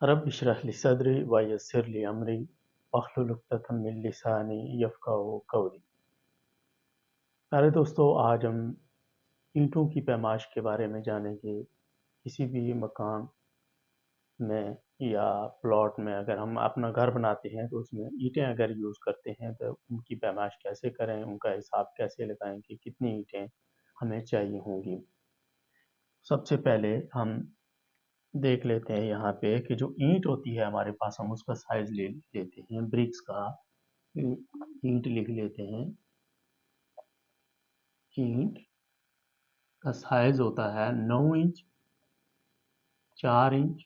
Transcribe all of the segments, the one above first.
रब इशरह ली सदरी व यस्सिर ली अमरी वहलुल उक़्दतम मिन लिसानी यफ़क़हू क़ौली। प्यारे दोस्तों, आज हम ईंटों की पैमाइश के बारे में जानेंगे। किसी भी मकान में या प्लॉट में अगर हम अपना घर बनाते हैं तो उसमें ईंटें अगर यूज़ करते हैं तो उनकी पैमाइश कैसे करें, उनका हिसाब कैसे लगाएं कि कितनी ईंटें हमें चाहिए होंगी। सबसे पहले हम देख लेते हैं यहाँ पे कि जो ईंट होती है हमारे पास, हम उसका साइज ले लेते हैं। ब्रिक्स का ईंट लिख लेते हैं। ईंट का साइज होता है 9 इंच, 4 इंच,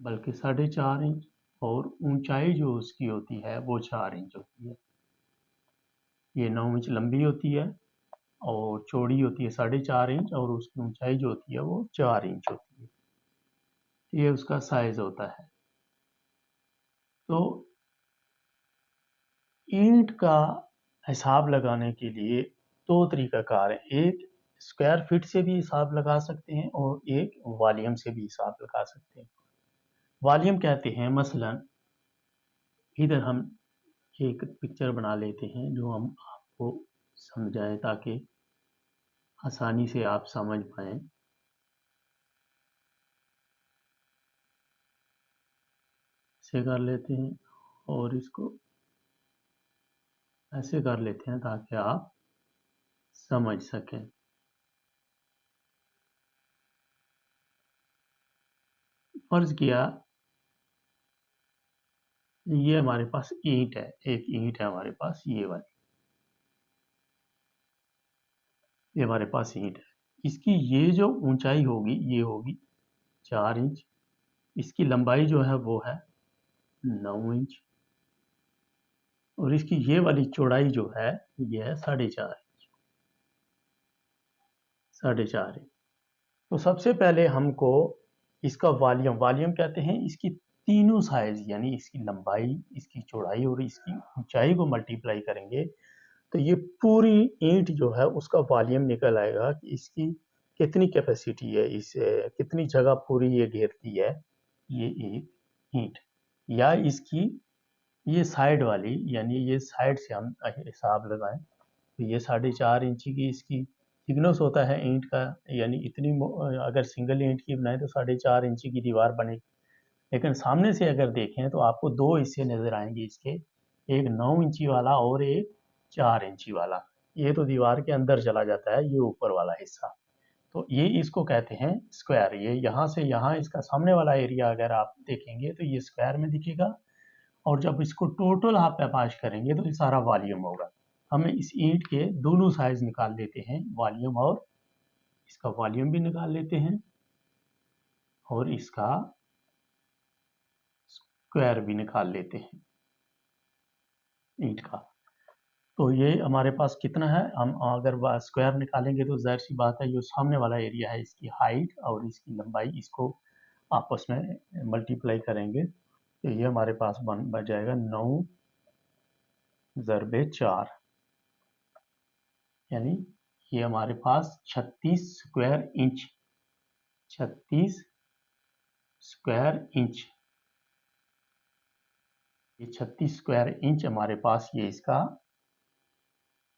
बल्कि 4.5 इंच, और ऊंचाई जो उसकी होती है वो 4 इंच होती है। ये 9 इंच लंबी होती है और चौड़ी होती है 4.5 इंच, और उसकी ऊंचाई जो होती है वो 4 इंच होती है। ये उसका साइज होता है। तो ईंट का हिसाब लगाने के लिए दो तरीकाकार है। एक स्क्वायर फीट से भी हिसाब लगा सकते हैं और एक वॉल्यूम से भी हिसाब लगा सकते हैं। वॉल्यूम कहते हैं, मसलन इधर हम एक पिक्चर बना लेते हैं जो हम आपको समझाएं ताकि आसानी से आप समझ पाएं। ऐसे कर लेते हैं और इसको ऐसे कर लेते हैं ताकि आप समझ सकें। फर्ज किया ये हमारे पास ईंट है, एक ईंट है हमारे पास, ये वाली, ये हमारे पास ईंट है। इसकी ये जो ऊंचाई होगी ये होगी 4 इंच, इसकी लंबाई जो है वो है 9 इंच, और इसकी ये वाली चौड़ाई जो है ये है 4.5 इंच। तो सबसे पहले हमको इसका वॉल्यूम कहते हैं, इसकी तीनों साइज यानी इसकी लंबाई, इसकी चौड़ाई और इसकी ऊंचाई को मल्टीप्लाई करेंगे तो ये पूरी ईंट जो है उसका वॉल्यूम निकल आएगा कि इसकी कितनी कैपेसिटी है, इस कितनी जगह पूरी ये घेरती है ये एक ईंट। या इसकी ये साइड वाली, यानी ये साइड से हम हिसाब लगाएं तो ये 4.5 इंची की इसकी थिकनेस होता है ईंट का, यानी इतनी अगर सिंगल ईंट की बनाए तो 4.5 इंची की दीवार बनेगी। लेकिन सामने से अगर देखें तो आपको दो हिस्से नजर आएंगे इसके, एक 9 इंची वाला और एक 4 इंची वाला। ये तो दीवार के अंदर चला जाता है, ये ऊपर वाला हिस्सा। तो ये इसको कहते हैं स्क्वायर। ये यहाँ से यहाँ इसका सामने वाला एरिया अगर आप देखेंगे तो ये स्क्वायर में दिखेगा, और जब इसको टोटल आप पैमाइश करेंगे तो ये सारा वॉल्यूम होगा। हमें इस ईंट के दोनों साइज निकाल लेते हैं, वॉल्यूम और इसका वॉल्यूम भी निकाल लेते हैं और इसका स्क्वायर भी निकाल लेते हैं ईंट का। तो ये हमारे पास कितना है, हम अगर स्क्वायर निकालेंगे तो जाहिर सी बात है ये सामने वाला एरिया है, इसकी हाइट और इसकी लंबाई, इसको आपस में मल्टीप्लाई करेंगे तो ये हमारे पास बन जाएगा 9 ज़रबे 4, यानी ये हमारे पास 36 स्क्वायर इंच, 36 स्क्वायर इंच, ये 36 स्क्वायर इंच हमारे पास ये इसका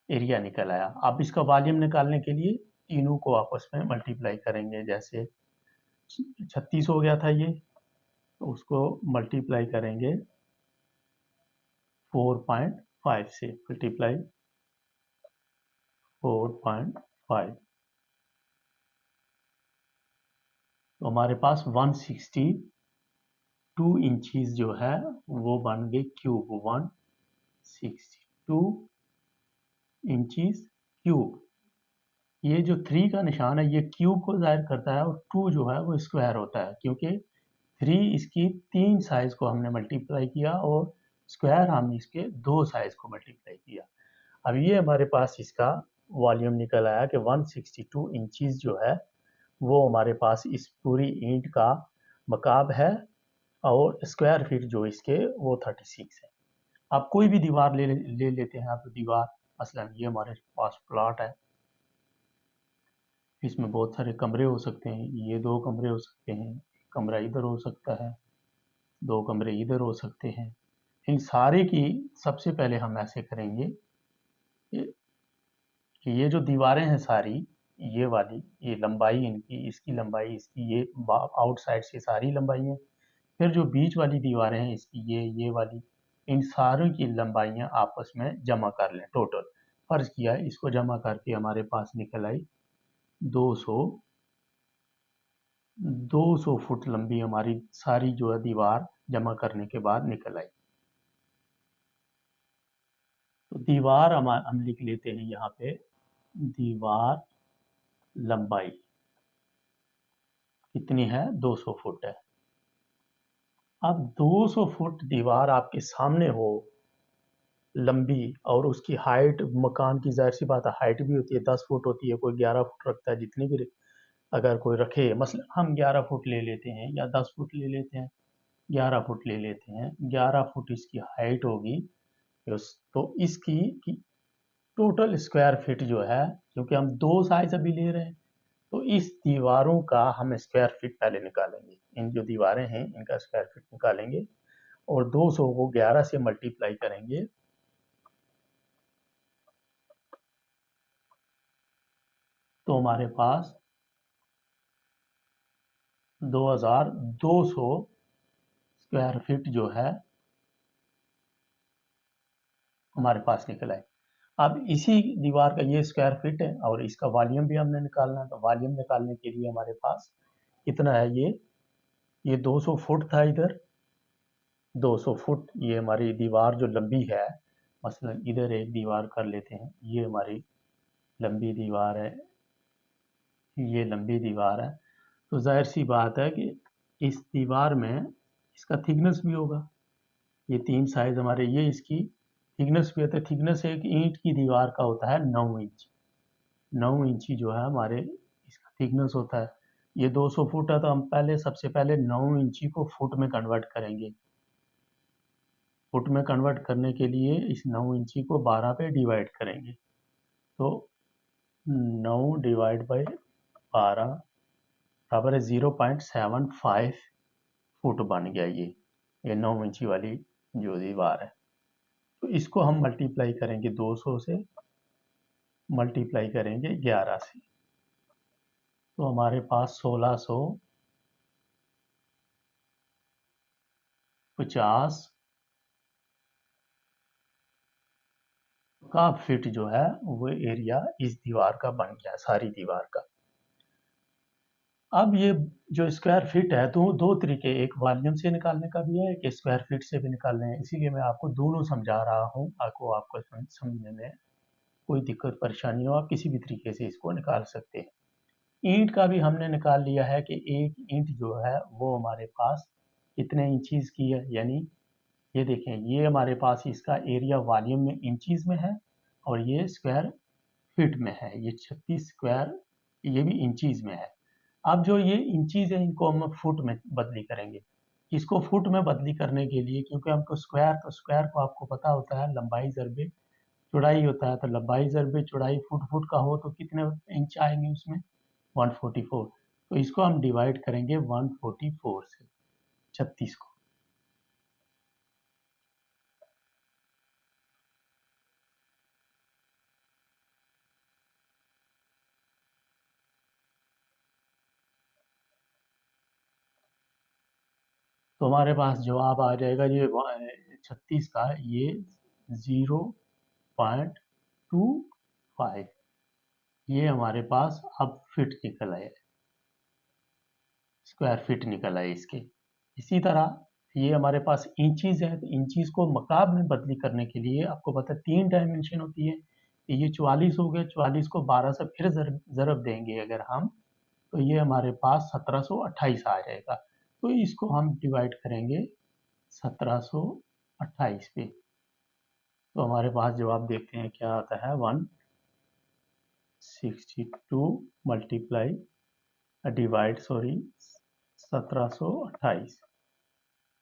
एरिया निकल आया। अब इसका वॉल्यूम निकालने के लिए तीनों को आपस में मल्टीप्लाई करेंगे। जैसे 36 हो गया था ये, तो उसको मल्टीप्लाई करेंगे 4.5 से, मल्टीप्लाई 4.5, तो हमारे पास 162 इंचीज जो है वो बन गए क्यूब, 162 इंचीज क्यूब। ये जो 3 का निशान है ये क्यूब को जाहिर करता है और 2 जो है वो स्क्वायर होता है, क्योंकि 3 इसकी 3 साइज को हमने मल्टीप्लाई किया और स्क्वायर हम इसके 2 साइज को मल्टीप्लाई किया। अब ये हमारे पास इसका वॉल्यूम निकल आया कि 162 इंचीज जो है वो हमारे पास इस पूरी ईंट का मकाब है, और स्क्वायर फीट जो इसके वो 36 है। आप कोई भी दीवार ले लेते हैं, आप दीवार, मसलन ये हमारे पास प्लॉट है, इसमें बहुत सारे कमरे हो सकते हैं, ये 2 कमरे हो सकते हैं, कमरा इधर हो सकता है, 2 कमरे इधर हो सकते हैं। इन सारे की सबसे पहले हम ऐसे करेंगे कि ये जो दीवारें हैं सारी, ये वाली, ये लंबाई इनकी, इसकी लंबाई, इसकी, ये आउटसाइड से सारी लंबाई है। फिर जो बीच वाली दीवारें हैं इसकी, ये वाली, इन सारों की लंबाइयाँ आपस में जमा कर लें टोटल। फर्ज किया इसको जमा करके हमारे पास निकल आई 200 फुट लंबी हमारी सारी जो है दीवार जमा करने के बाद निकल आई। तो दीवार हम लिख लेते हैं यहाँ पे, दीवार लंबाई कितनी है, 200 फुट है। अब 200 फुट दीवार आपके सामने हो लंबी, और उसकी हाइट, मकान की जाहिर सी बात है हाइट भी होती है, 10 फुट होती है, कोई 11 फुट रखता है, जितनी भी अगर कोई रखे, मसलन हम 11 फुट ले लेते हैं या 10 फुट ले लेते हैं, 11 फुट ले लेते हैं, 11 फुट इसकी हाइट होगी। तो इसकी टोटल स्क्वायर फीट जो है, क्योंकि हम 2 साइज अभी ले रहे हैं, तो इस दीवारों का हम स्क्वायर फीट पहले निकालेंगे। इन जो दीवारें हैं इनका स्क्वायर फीट निकालेंगे और 200 को 11 से मल्टीप्लाई करेंगे, तो हमारे पास 2200 स्क्वायर फीट जो है हमारे पास निकला है। अब इसी दीवार का ये स्क्वायर फीट है और इसका वॉल्यूम भी हमने निकालना है। तो वॉल्यूम निकालने के लिए हमारे पास कितना है, ये 200 फुट था, इधर 200 फुट, ये हमारी दीवार जो लंबी है, मसलन इधर एक दीवार कर लेते हैं, ये हमारी लंबी दीवार है, ये लंबी दीवार है। तो जाहिर सी बात है कि इस दीवार में इसका थिकनेस भी होगा, ये 3 साइज हमारे, ये इसकी थिकनेस भी होता है। थिकनेस एक ईंट की दीवार का होता है 9 इंच, 9 इंची जो है हमारे इसका थिकनेस होता है। ये 200 फुट है, तो हम सबसे पहले 9 इंची को फुट में कन्वर्ट करेंगे। फुट में कन्वर्ट करने के लिए इस 9 इंची को 12 पे डिवाइड करेंगे, तो 9 डिवाइड बाई 12 बराबर है 0.75 फुट बन गया। ये 9 इंची वाली जो दीवार है। तो इसको हम मल्टीप्लाई करेंगे 200 से, मल्टीप्लाई करेंगे 11 से, तो हमारे पास 1650 का फिट जो है वो एरिया इस दीवार का बन गया, सारी दीवार का। अब ये जो स्क्वायर फिट है, तो 2 तरीके, एक वॉल्यूम से निकालने का भी है, एक स्क्वायर फिट से भी निकालने हैं। इसीलिए मैं आपको दोनों समझा रहा हूँ, आपको समझने में कोई दिक्कत परेशानी हो, आप किसी भी तरीके से इसको निकाल सकते हैं। ईंट का भी हमने निकाल लिया है कि एक ईंट जो है वो हमारे पास कितने इंचीज की है, यानी ये देखें, ये हमारे पास इसका एरिया वॉल्यूम में इंचीज में है और ये स्क्वायर फीट में है, ये 36 स्क्वायर, ये भी इंचीज में है। अब जो ये इंचीज है इनको हम फुट में बदली करेंगे। इसको फुट में बदली करने के लिए, क्योंकि हमको स्क्वायर को आपको पता होता है लंबाई ज़रबे चौड़ाई होता है, तो लंबाई ज़रबे चौड़ाई फुट का हो तो कितने इंच आएंगे उसमें, 144। तो इसको हम डिवाइड करेंगे 144 से, 36 को। तो हमारे पास जवाब आ जाएगा, ये 36 का ये 0.25, ये हमारे पास अब फिट निकल आया, स्क्वायर फिट निकल आए इसके। इसी तरह ये हमारे पास इंचीज है, तो इंचीज को मकाब में बदली करने के लिए आपको पता है 3 डायमेंशन होती है। ये 44 हो गए, 44 को 12 से फिर ज़रब देंगे अगर हम, तो ये हमारे पास 1728 आ जाएगा। तो इसको हम डिवाइड करेंगे 1728 पे, तो हमारे पास जवाब देखते हैं क्या आता है, 162 मल्टीप्लाई डिवाइड 1728,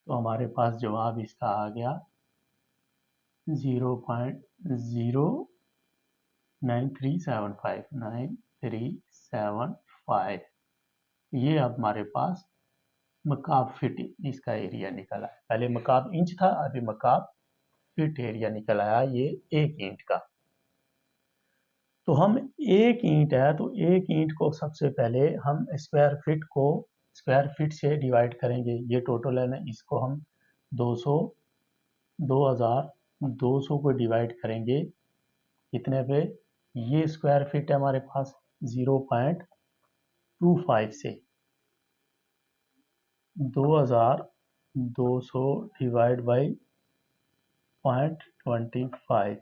तो हमारे पास जवाब इसका आ गया 0.09375। ये अब हमारे पास मकाब फिट इसका एरिया निकल आया। पहले मकाब इंच था, अभी मकाब फिट एरिया निकल आया ये एक ईंट का। तो हम एक ईंट है तो एक ईंट को सबसे पहले हम स्क्वायर फीट से डिवाइड करेंगे। ये टोटल है ना, इसको हम 200 2200 को डिवाइड करेंगे कितने पे, ये स्क्वायर फीट है हमारे पास 0.25 से 2200 डिवाइड बाई 0.25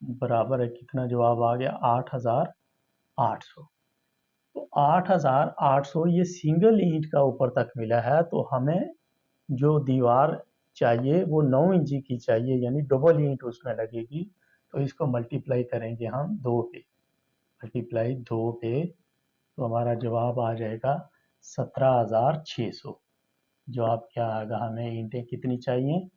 बराबर है कितना, जवाब आ गया 8800। तो 8800 ये सिंगल ईंट का ऊपर तक मिला है। तो हमें जो दीवार चाहिए वो 9 इंची की चाहिए, यानी डबल ईंट उसमें लगेगी। तो इसको मल्टीप्लाई करेंगे हम 2 पे, मल्टीप्लाई 2 पे, तो हमारा जवाब आ जाएगा 17600। जवाब क्या आएगा, हमें ईंटें कितनी चाहिए,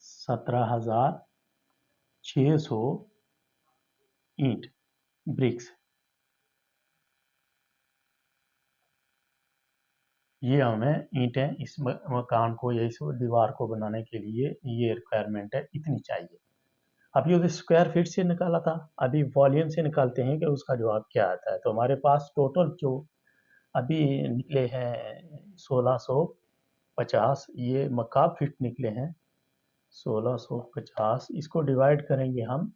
17600 ईंट ब्रिक्स। ये हमें ईंटें इस मकान को या इस दीवार को बनाने के लिए ये रिक्वायरमेंट है, इतनी चाहिए। अभी उसे स्क्वायर फीट से निकाला था, अभी वॉल्यूम से निकालते हैं कि उसका जवाब क्या आता है। तो हमारे पास टोटल जो अभी निकले हैं 1650, ये मकाब फीट निकले हैं 1650। इसको डिवाइड करेंगे हम,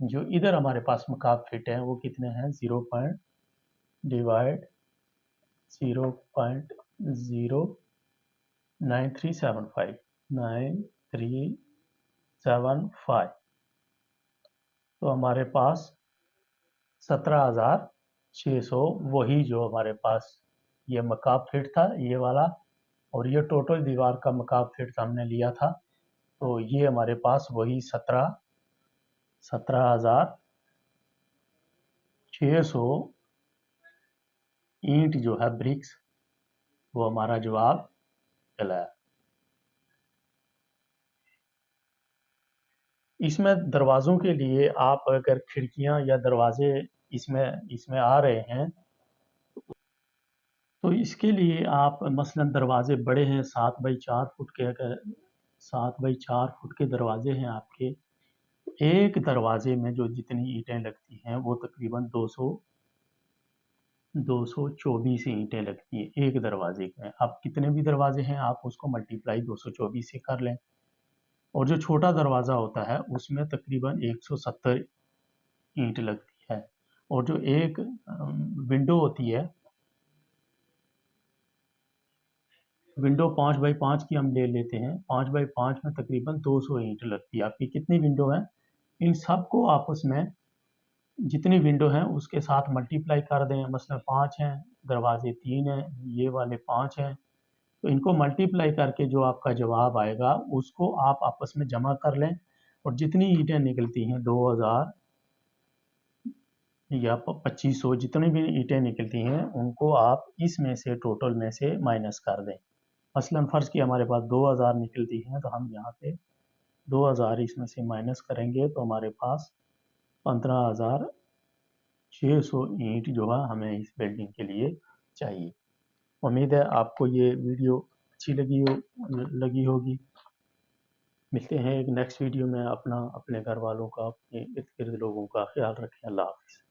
जो इधर हमारे पास मकाब फीट हैं वो कितने हैं, 0.9375 तो हमारे पास 17600 वही जो हमारे पास ये मकाब फीट था ये वाला, और ये टोटल दीवार का मकाब फीट हमने लिया था। तो ये हमारे पास वही 17600 ईंट जो है ब्रिक्स, वो हमारा जवाब चला। इसमें दरवाज़ों के लिए आप अगर खिड़कियां या दरवाजे इसमें आ रहे हैं, तो इसके लिए आप मसलन दरवाजे बड़े हैं 7 बाई 4 फुट के, अगर 7 बाई 4 फुट के दरवाजे हैं आपके, एक दरवाजे में जो जितनी ईंटें लगती हैं वो तकरीबन 224 ईंटें लगती हैं एक दरवाजे में। अब कितने भी दरवाजे हैं आप उसको मल्टीप्लाई 224 से कर लें। और जो छोटा दरवाज़ा होता है उसमें तकरीबन 170 ईंट लगती है। और जो एक विंडो होती है, विंडो 5 बाई 5 की हम ले लेते हैं, 5 बाई 5 में तकरीबन 200 ईंट लगती है। आपकी कितनी विंडो हैं, इन सबको आपस में जितनी विंडो हैं उसके साथ मल्टीप्लाई कर दें। मसलन 5 हैं, दरवाजे 3 हैं, ये वाले 5 हैं, तो इनको मल्टीप्लाई करके जो आपका जवाब आएगा उसको आप आपस में जमा कर लें। और जितनी ईंटें निकलती हैं 2000 या 2500 जितनी भी ईंटें निकलती हैं उनको आप इसमें से टोटल में से माइनस कर दें। मसलन फ़र्ज़ की हमारे पास 2000 निकलती हैं, तो हम यहाँ पे 2000 इसमें से माइनस करेंगे तो हमारे पास 15600 ईंट जो है हमें इस बिल्डिंग के लिए चाहिए। उम्मीद है आपको ये वीडियो अच्छी लगी होगी। मिलते हैं एक नेक्स्ट वीडियो में। अपने घर वालों का, अपने इर्द गिर्द लोगों का ख्याल रखें। अल्लाह हाफ़िज़।